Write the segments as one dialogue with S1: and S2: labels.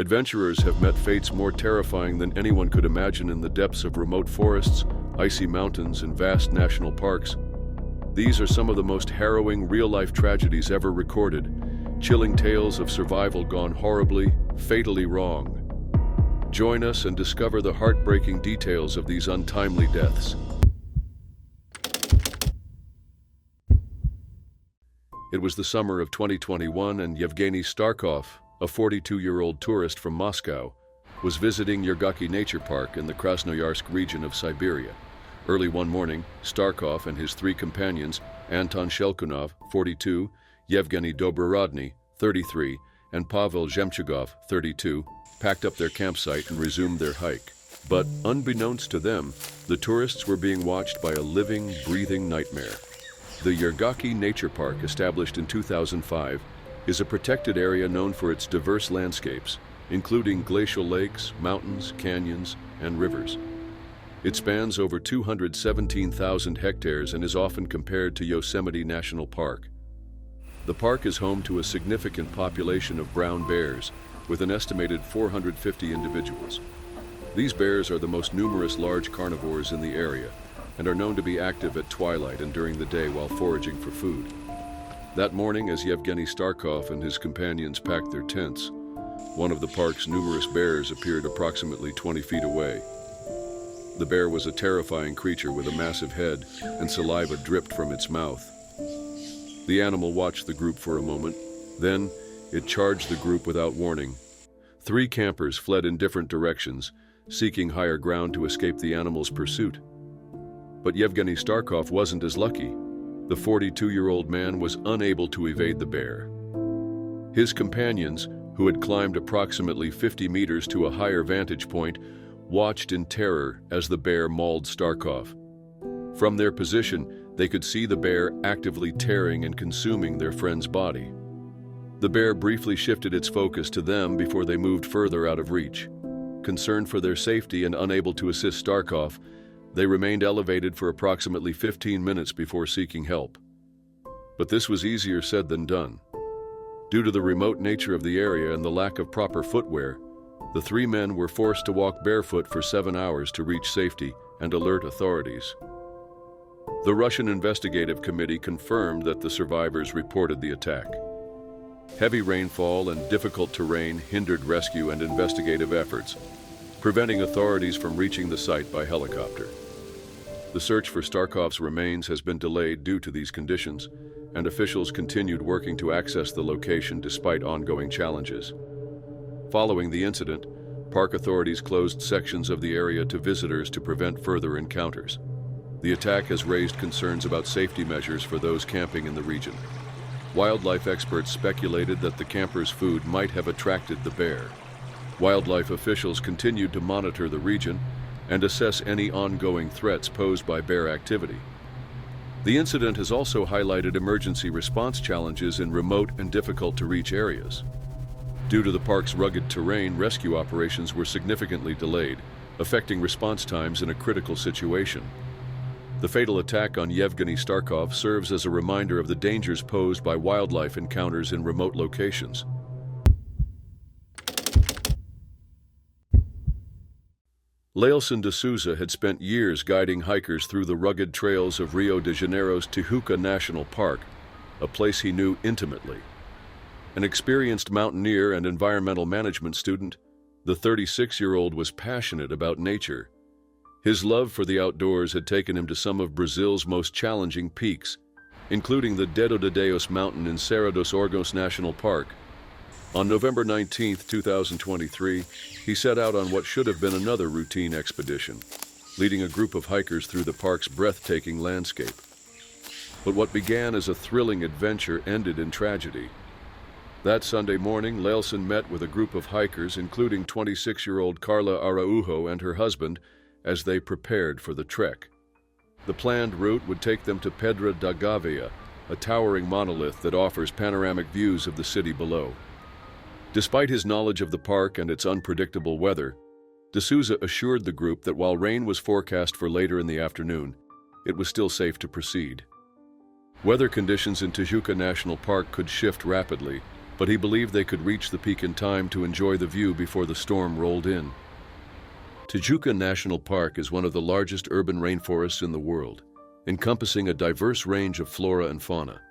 S1: Adventurers have met fates more terrifying than anyone could imagine in the depths of remote forests, icy mountains, and vast national parks. These are some of the most harrowing real-life tragedies ever recorded, chilling tales of survival gone horribly, fatally wrong. Join us and discover the heartbreaking details of these untimely deaths. It was the summer of 2021, and Yevgeny Starkov, a 42-year-old tourist from Moscow, was visiting Yergaki Nature Park in the Krasnoyarsk region of Siberia. Early one morning, Starkov and his three companions, Anton Shelkunov, 42, Yevgeny Dobrorodny, 33, and Pavel Zhemchugov, 32, packed up their campsite and resumed their hike. But unbeknownst to them, the tourists were being watched by a living, breathing nightmare. The Yergaki Nature Park, established in 2005, is a protected area known for its diverse landscapes, including glacial lakes, mountains, canyons, and rivers. It spans over 217,000 hectares and is often compared to Yosemite National Park. The park is home to a significant population of brown bears, with an estimated 450 individuals. These bears are the most numerous large carnivores in the area and are known to be active at twilight and during the day while foraging for food. That morning, as Yevgeny Starkov and his companions packed their tents, one of the park's numerous bears appeared approximately 20 feet away. The bear was a terrifying creature with a massive head, and saliva dripped from its mouth. The animal watched the group for a moment, then it charged the group without warning. Three campers fled in different directions, seeking higher ground to escape the animal's pursuit. But Yevgeny Starkov wasn't as lucky. The 42-year-old man was unable to evade the bear. His companions, who had climbed approximately 50 meters to a higher vantage point, watched in terror as the bear mauled Starkov. From their position, they could see the bear actively tearing and consuming their friend's body. The bear briefly shifted its focus to them before they moved further out of reach. Concerned for their safety and unable to assist Starkov, they remained elevated for approximately 15 minutes before seeking help. But this was easier said than done. Due to the remote nature of the area and the lack of proper footwear, the three men were forced to walk barefoot for 7 hours to reach safety and alert authorities. The Russian Investigative Committee confirmed that the survivors reported the attack. Heavy rainfall and difficult terrain hindered rescue and investigative efforts, preventing authorities from reaching the site by helicopter. The search for Starkov's remains has been delayed due to these conditions, and officials continued working to access the location despite ongoing challenges. Following the incident, park authorities closed sections of the area to visitors to prevent further encounters. The attack has raised concerns about safety measures for those camping in the region. Wildlife experts speculated that the campers' food might have attracted the bear. Wildlife officials continued to monitor the region and assess any ongoing threats posed by bear activity. The incident has also highlighted emergency response challenges in remote and difficult-to-reach areas. Due to the park's rugged terrain, rescue operations were significantly delayed, affecting response times in a critical situation. The fatal attack on Yevgeny Starkov serves as a reminder of the dangers posed by wildlife encounters in remote locations. Leilson de Souza had spent years guiding hikers through the rugged trails of Rio de Janeiro's Tijuca National Park, a place he knew intimately. An experienced mountaineer and environmental management student, the 36-year-old was passionate about nature. His love for the outdoors had taken him to some of Brazil's most challenging peaks, including the Dedo de Deus mountain in Serra dos Orgos National Park. On November 19, 2023, he set out on what should have been another routine expedition, leading a group of hikers through the park's breathtaking landscape. But what began as a thrilling adventure ended in tragedy. That Sunday morning, Leilson met with a group of hikers, including 26-year-old Carla Araujo and her husband, as they prepared for the trek. The planned route would take them to Pedra da Gavea, a towering monolith that offers panoramic views of the city below. Despite his knowledge of the park and its unpredictable weather, de Souza assured the group that while rain was forecast for later in the afternoon, it was still safe to proceed. Weather conditions in Tijuca National Park could shift rapidly, but he believed they could reach the peak in time to enjoy the view before the storm rolled in. Tijuca National Park is one of the largest urban rainforests in the world, encompassing a diverse range of flora and fauna.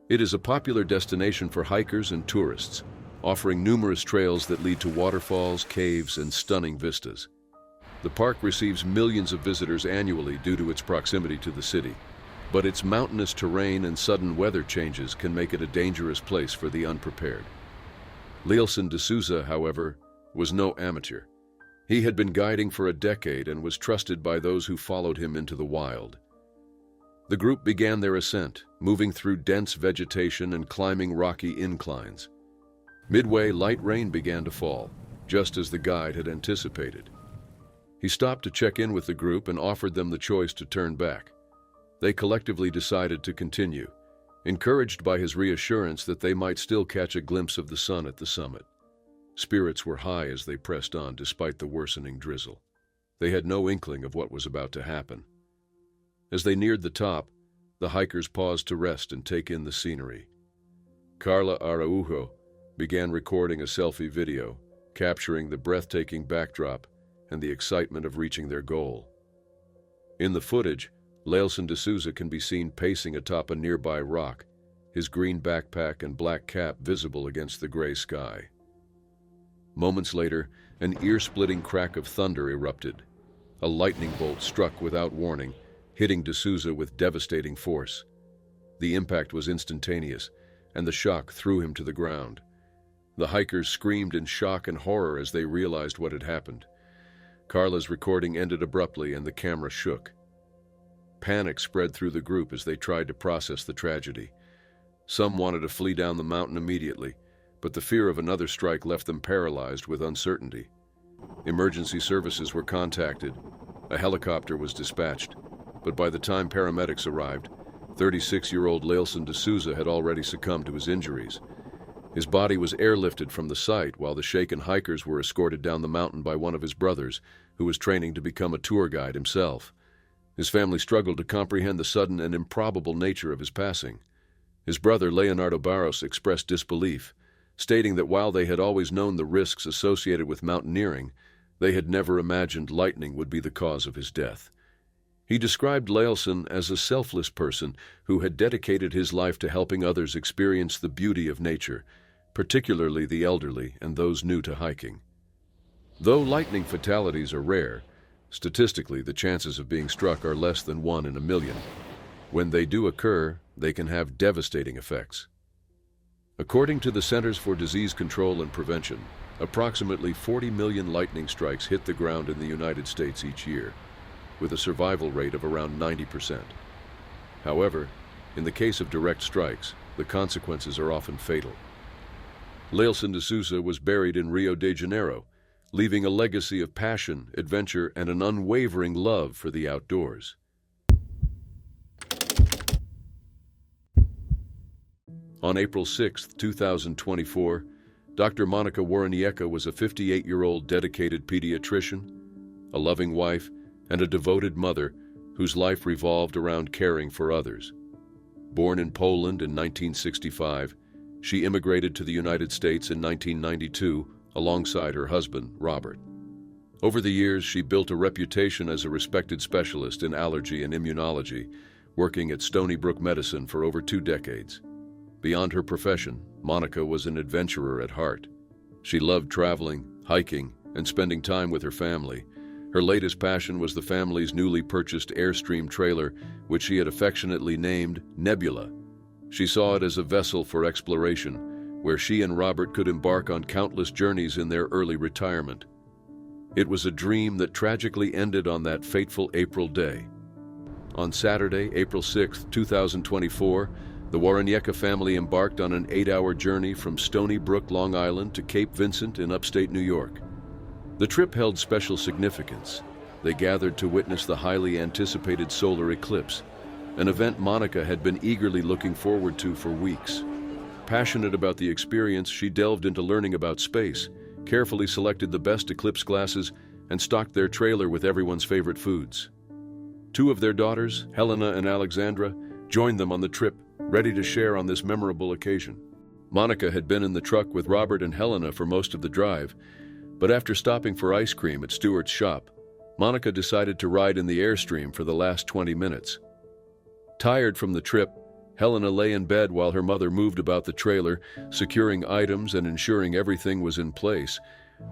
S1: It is a popular destination for hikers and tourists, offering numerous trails that lead to waterfalls, caves, and stunning vistas. The park receives millions of visitors annually due to its proximity to the city, but its mountainous terrain and sudden weather changes can make it a dangerous place for the unprepared. Leilson de Souza, however, was no amateur. He had been guiding for a decade and was trusted by those who followed him into the wild. The group began their ascent, moving through dense vegetation and climbing rocky inclines. Midway, light rain began to fall, just as the guide had anticipated. He stopped to check in with the group and offered them the choice to turn back. They collectively decided to continue, encouraged by his reassurance that they might still catch a glimpse of the sun at the summit. Spirits were high as they pressed on despite the worsening drizzle. They had no inkling of what was about to happen. As they neared the top, the hikers paused to rest and take in the scenery. Carla Araujo began recording a selfie video, capturing the breathtaking backdrop and the excitement of reaching their goal. In the footage, Leilson de Souza can be seen pacing atop a nearby rock, his green backpack and black cap visible against the gray sky. Moments later, an ear-splitting crack of thunder erupted. A lightning bolt struck without warning, hitting de Souza with devastating force. The impact was instantaneous, and the shock threw him to the ground. The hikers screamed in shock and horror as they realized what had happened. Carla's recording ended abruptly and the camera shook. Panic spread through the group as they tried to process the tragedy. Some wanted to flee down the mountain immediately, but the fear of another strike left them paralyzed with uncertainty. Emergency services were contacted. A helicopter was dispatched, but by the time paramedics arrived, 36-year-old Leilson de Souza had already succumbed to his injuries. His body was airlifted from the site while the shaken hikers were escorted down the mountain by one of his brothers, who was training to become a tour guide himself. His family struggled to comprehend the sudden and improbable nature of his passing. His brother, Leonardo Barros, expressed disbelief, stating that while they had always known the risks associated with mountaineering, they had never imagined lightning would be the cause of his death. He described Leilson as a selfless person who had dedicated his life to helping others experience the beauty of nature, particularly the elderly and those new to hiking. Though lightning fatalities are rare, statistically the chances of being struck are less than 1 in a million. When they do occur, they can have devastating effects. According to the Centers for Disease Control and Prevention, approximately 40 million lightning strikes hit the ground in the United States each year, with a survival rate of around 90%. However, in the case of direct strikes, the consequences are often fatal. Leilson de Souza was buried in Rio de Janeiro, leaving a legacy of passion, adventure, and an unwavering love for the outdoors. On April 6, 2024, Dr. Monica Wareniecka was a 58-year-old dedicated pediatrician, a loving wife, and a devoted mother whose life revolved around caring for others. Born in Poland in 1965, she immigrated to the United States in 1992 alongside her husband, Robert. Over the years, she built a reputation as a respected specialist in allergy and immunology, working at Stony Brook Medicine for over 2 decades. Beyond her profession, Monica was an adventurer at heart. She loved traveling, hiking, and spending time with her family. Her latest passion was the family's newly purchased Airstream trailer, which she had affectionately named Nebula. She saw it as a vessel for exploration, where she and Robert could embark on countless journeys in their early retirement. It was a dream that tragically ended on that fateful April day. On Saturday, April 6, 2024, the Wareniecka family embarked on an 8-hour journey from Stony Brook, Long Island to Cape Vincent in upstate New York. The trip held special significance. They gathered to witness the highly anticipated solar eclipse, an event Monica had been eagerly looking forward to for weeks. Passionate about the experience, she delved into learning about space, carefully selected the best eclipse glasses, and stocked their trailer with everyone's favorite foods. 2 of their daughters, Helena and Alexandra, joined them on the trip, ready to share on this memorable occasion. Monica had been in the truck with Robert and Helena for most of the drive, but after stopping for ice cream at Stewart's shop, Monica decided to ride in the Airstream for the last 20 minutes. Tired from the trip, Helena lay in bed while her mother moved about the trailer, securing items and ensuring everything was in place.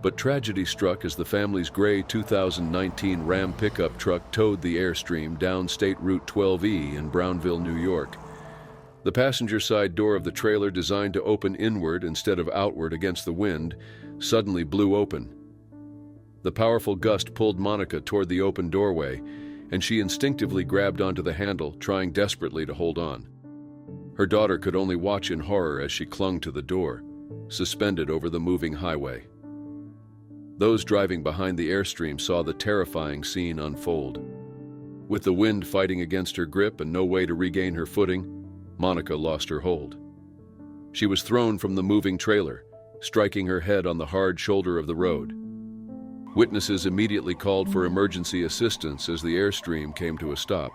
S1: But tragedy struck as the family's gray 2019 Ram pickup truck towed the Airstream down State Route 12E in Brownville, New York. The passenger side door of the trailer, designed to open inward instead of outward against the wind, suddenly blew open. The powerful gust pulled Monica toward the open doorway, and she instinctively grabbed onto the handle, trying desperately to hold on. Her daughter could only watch in horror as she clung to the door, suspended over the moving highway. Those driving behind the Airstream saw the terrifying scene unfold. With the wind fighting against her grip and no way to regain her footing, Monica lost her hold. She was thrown from the moving trailer, striking her head on the hard shoulder of the road. Witnesses immediately called for emergency assistance as the Airstream came to a stop.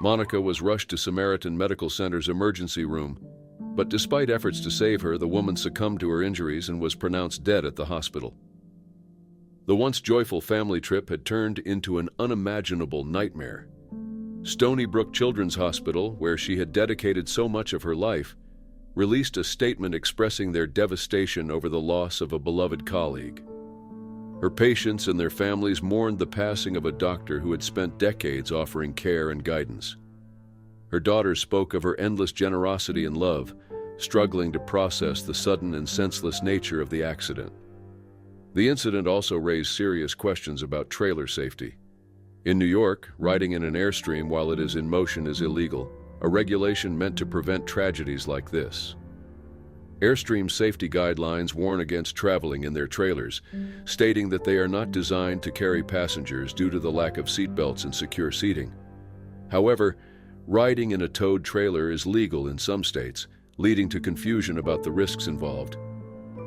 S1: Monica was rushed to Samaritan Medical Center's emergency room, but despite efforts to save her, the woman succumbed to her injuries and was pronounced dead at the hospital. The once joyful family trip had turned into an unimaginable nightmare. Stony Brook Children's Hospital, where she had dedicated so much of her life, released a statement expressing their devastation over the loss of a beloved colleague. Her patients and their families mourned the passing of a doctor who had spent decades offering care and guidance. Her daughter spoke of her endless generosity and love, struggling to process the sudden and senseless nature of the accident. The incident also raised serious questions about trailer safety. In New York, riding in an Airstream while it is in motion is illegal, a regulation meant to prevent tragedies like this. Airstream safety guidelines warn against traveling in their trailers, stating that they are not designed to carry passengers due to the lack of seatbelts and secure seating. However, riding in a towed trailer is legal in some states, leading to confusion about the risks involved.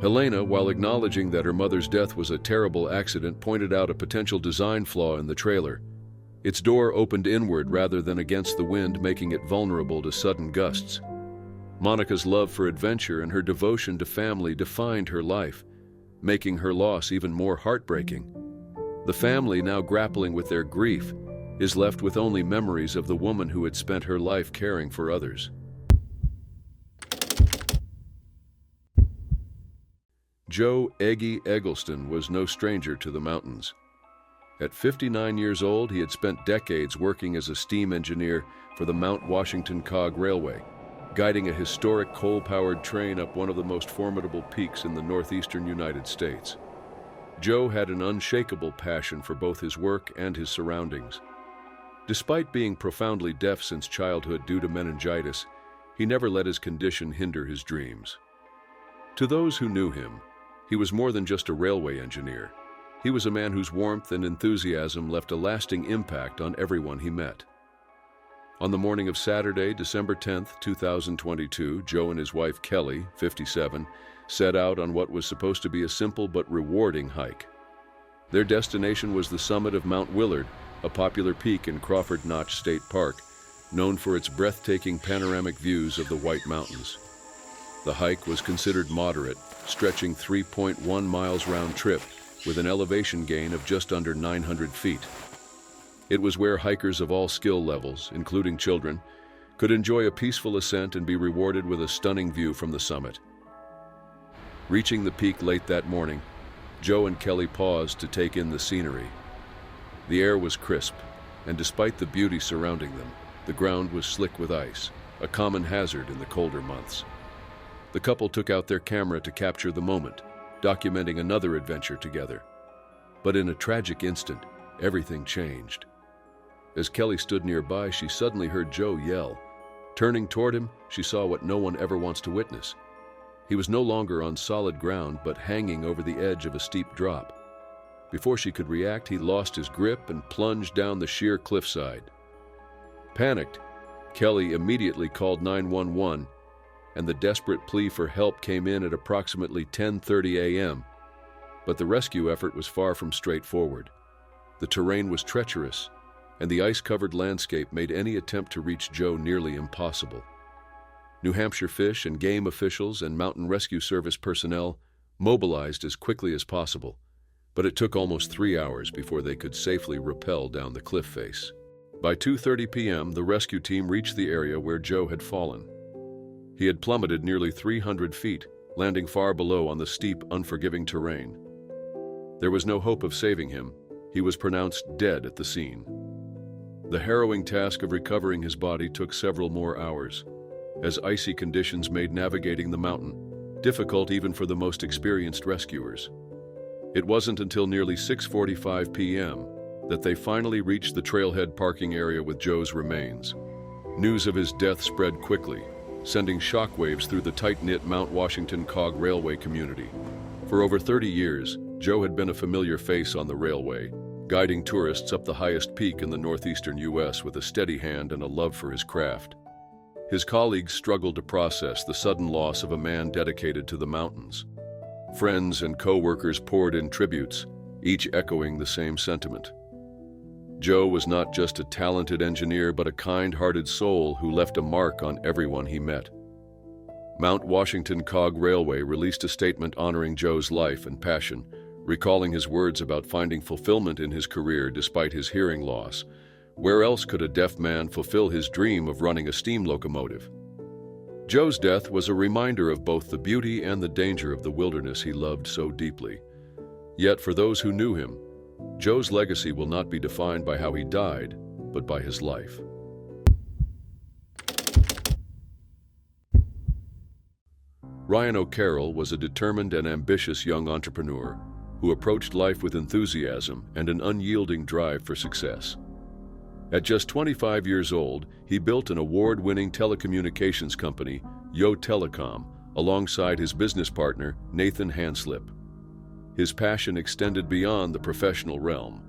S1: Helena, while acknowledging that her mother's death was a terrible accident, pointed out a potential design flaw in the trailer. Its door opened inward rather than against the wind, making it vulnerable to sudden gusts. Monica's love for adventure and her devotion to family defined her life, making her loss even more heartbreaking. The family, now grappling with their grief, is left with only memories of the woman who had spent her life caring for others. Joe "Eggy" Eggleston was no stranger to the mountains. At 59 years old, he had spent decades working as a steam engineer for the Mount Washington Cog Railway, guiding a historic coal-powered train up one of the most formidable peaks in the northeastern United States. Joe had an unshakable passion for both his work and his surroundings. Despite being profoundly deaf since childhood due to meningitis, he never let his condition hinder his dreams. To those who knew him, he was more than just a railway engineer. He was a man whose warmth and enthusiasm left a lasting impact on everyone he met. On the morning of Saturday, December 10, 2022, Joe and his wife Kelly, 57, set out on what was supposed to be a simple but rewarding hike. Their destination was the summit of Mount Willard, a popular peak in Crawford Notch State Park, known for its breathtaking panoramic views of the White Mountains. The hike was considered moderate, stretching 3.1 miles round trip, with an elevation gain of just under 900 feet. It was where hikers of all skill levels, including children, could enjoy a peaceful ascent and be rewarded with a stunning view from the summit. Reaching the peak late that morning, Joe and Kelly paused to take in the scenery. The air was crisp, and despite the beauty surrounding them, the ground was slick with ice, a common hazard in the colder months. The couple took out their camera to capture the moment, documenting another adventure together. But in a tragic instant, everything changed. As Kelly stood nearby, she suddenly heard Joe yell. Turning toward him, she saw what no one ever wants to witness. He was no longer on solid ground, but hanging over the edge of a steep drop. Before she could react, he lost his grip and plunged down the sheer cliffside. Panicked, Kelly immediately called 911, and the desperate plea for help came in at approximately 10:30 a.m. But the rescue effort was far from straightforward. The terrain was treacherous, and the ice-covered landscape made any attempt to reach Joe nearly impossible. New Hampshire Fish and Game officials and Mountain Rescue Service personnel mobilized as quickly as possible, but it took almost 3 hours before they could safely rappel down the cliff face. By 2:30 p.m., the rescue team reached the area where Joe had fallen. He had plummeted nearly 300 feet, landing far below on the steep, unforgiving terrain. There was no hope of saving him. He was pronounced dead at the scene. The harrowing task of recovering his body took several more hours, as icy conditions made navigating the mountain difficult even for the most experienced rescuers. It wasn't until nearly 6:45 p.m. that they finally reached the trailhead parking area with Joe's remains. News of his death spread quickly, sending shockwaves through the tight-knit Mount Washington Cog Railway community. For over 30 years, Joe had been a familiar face on the railway, guiding tourists up the highest peak in the northeastern U.S. with a steady hand and a love for his craft. His colleagues struggled to process the sudden loss of a man dedicated to the mountains. Friends and co-workers poured in tributes, each echoing the same sentiment. Joe was not just a talented engineer, but a kind-hearted soul who left a mark on everyone he met. Mount Washington Cog Railway released a statement honoring Joe's life and passion, recalling his words about finding fulfillment in his career despite his hearing loss. Where else could a deaf man fulfill his dream of running a steam locomotive? Joe's death was a reminder of both the beauty and the danger of the wilderness he loved so deeply. Yet for those who knew him, Joe's legacy will not be defined by how he died, but by his life. Ryan O'Carroll was a determined and ambitious young entrepreneur who approached life with enthusiasm and an unyielding drive for success. At just 25 years old, he built an award-winning telecommunications company, Yo Telecom, alongside his business partner, Nathan Hanslip. His passion extended beyond the professional realm.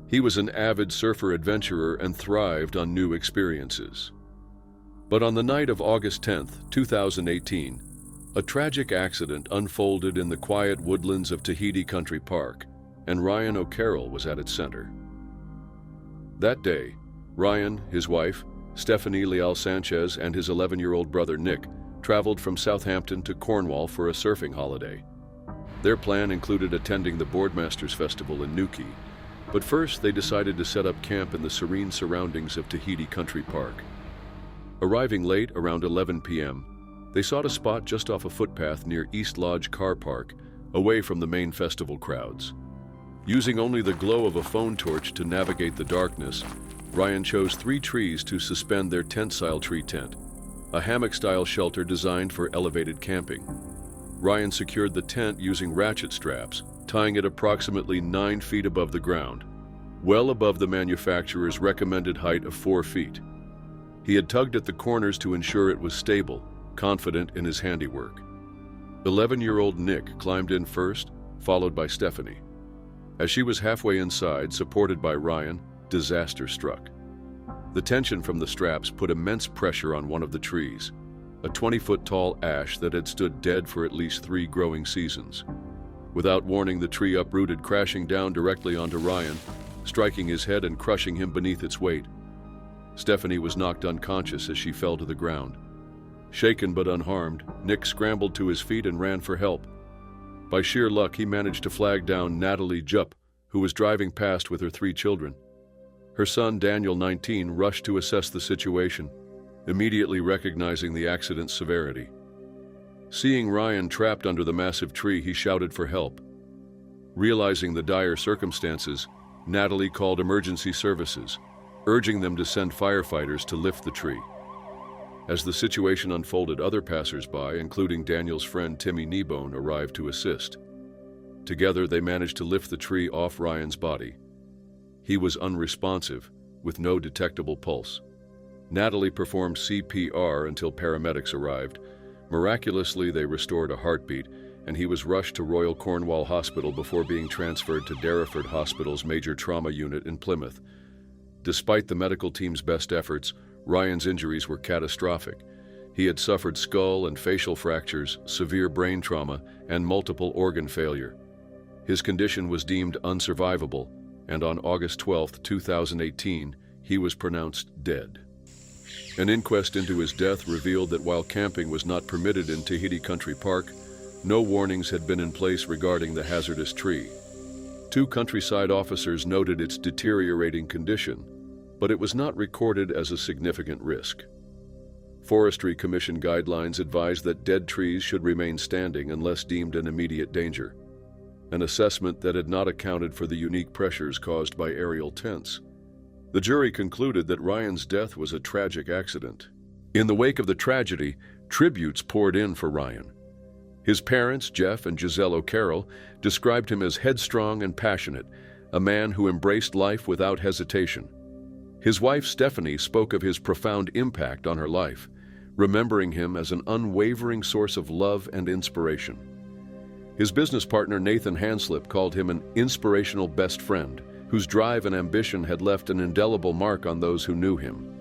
S1: He was an avid surfer adventurer and thrived on new experiences. But on the night of August 10, 2018, a tragic accident unfolded in the quiet woodlands of Tahiti Country Park, and Ryan O'Carroll was at its center. That day, Ryan, his wife, Stephanie Leal Sanchez, and his 11-year-old brother Nick traveled from Southampton to Cornwall for a surfing holiday. Their plan included attending the Boardmasters Festival in Newquay, but first they decided to set up camp in the serene surroundings of Tahiti Country Park. Arriving late, around 11 p.m., they sought a spot just off a footpath near East Lodge Car Park, away from the main festival crowds. Using only the glow of a phone torch to navigate the darkness, Ryan chose 3 trees to suspend their tent-style tree tent, a hammock-style shelter designed for elevated camping. Ryan secured the tent using ratchet straps, tying it approximately 9 feet above the ground, well above the manufacturer's recommended height of 4 feet. He had tugged at the corners to ensure it was stable, confident in his handiwork. 11-year-old Nick climbed in first, followed by Stephanie. As she was halfway inside, supported by Ryan, disaster struck. The tension from the straps put immense pressure on one of the trees, a 20-foot-tall ash that had stood dead for at least 3 growing seasons. Without warning, the tree uprooted, crashing down directly onto Ryan, striking his head and crushing him beneath its weight. Stephanie was knocked unconscious as she fell to the ground. Shaken but unharmed, Nick scrambled to his feet and ran for help. By sheer luck, he managed to flag down Natalie Jupp, who was driving past with her 3 children. Her son, Daniel, 19, rushed to assess the situation, immediately recognizing the accident's severity. Seeing Ryan trapped under the massive tree, he shouted for help. Realizing the dire circumstances, Natalie called emergency services, urging them to send firefighters to lift the tree. As the situation unfolded, other passers-by, including Daniel's friend Timmy Kneebone, arrived to assist. Together, they managed to lift the tree off Ryan's body. He was unresponsive, with no detectable pulse. Natalie performed CPR until paramedics arrived. Miraculously, they restored a heartbeat, and he was rushed to Royal Cornwall Hospital before being transferred to Derriford Hospital's major trauma unit in Plymouth. Despite the medical team's best efforts, Ryan's injuries were catastrophic. He had suffered skull and facial fractures, severe brain trauma, and multiple organ failure. His condition was deemed unsurvivable, and on August 12, 2018, he was pronounced dead. An inquest into his death revealed that while camping was not permitted in Tahiti Country Park, no warnings had been in place regarding the hazardous tree. Two countryside officers noted its deteriorating condition, but it was not recorded as a significant risk. Forestry Commission guidelines advise that dead trees should remain standing unless deemed an immediate danger, an assessment that had not accounted for the unique pressures caused by aerial tents. The jury concluded that Ryan's death was a tragic accident. In the wake of the tragedy, tributes poured in for Ryan. His parents, Jeff and Giselle O'Carroll, described him as headstrong and passionate, a man who embraced life without hesitation. His wife, Stephanie, spoke of his profound impact on her life, remembering him as an unwavering source of love and inspiration. His business partner, Nathan Hanslip, called him an inspirational best friend, whose drive and ambition had left an indelible mark on those who knew him.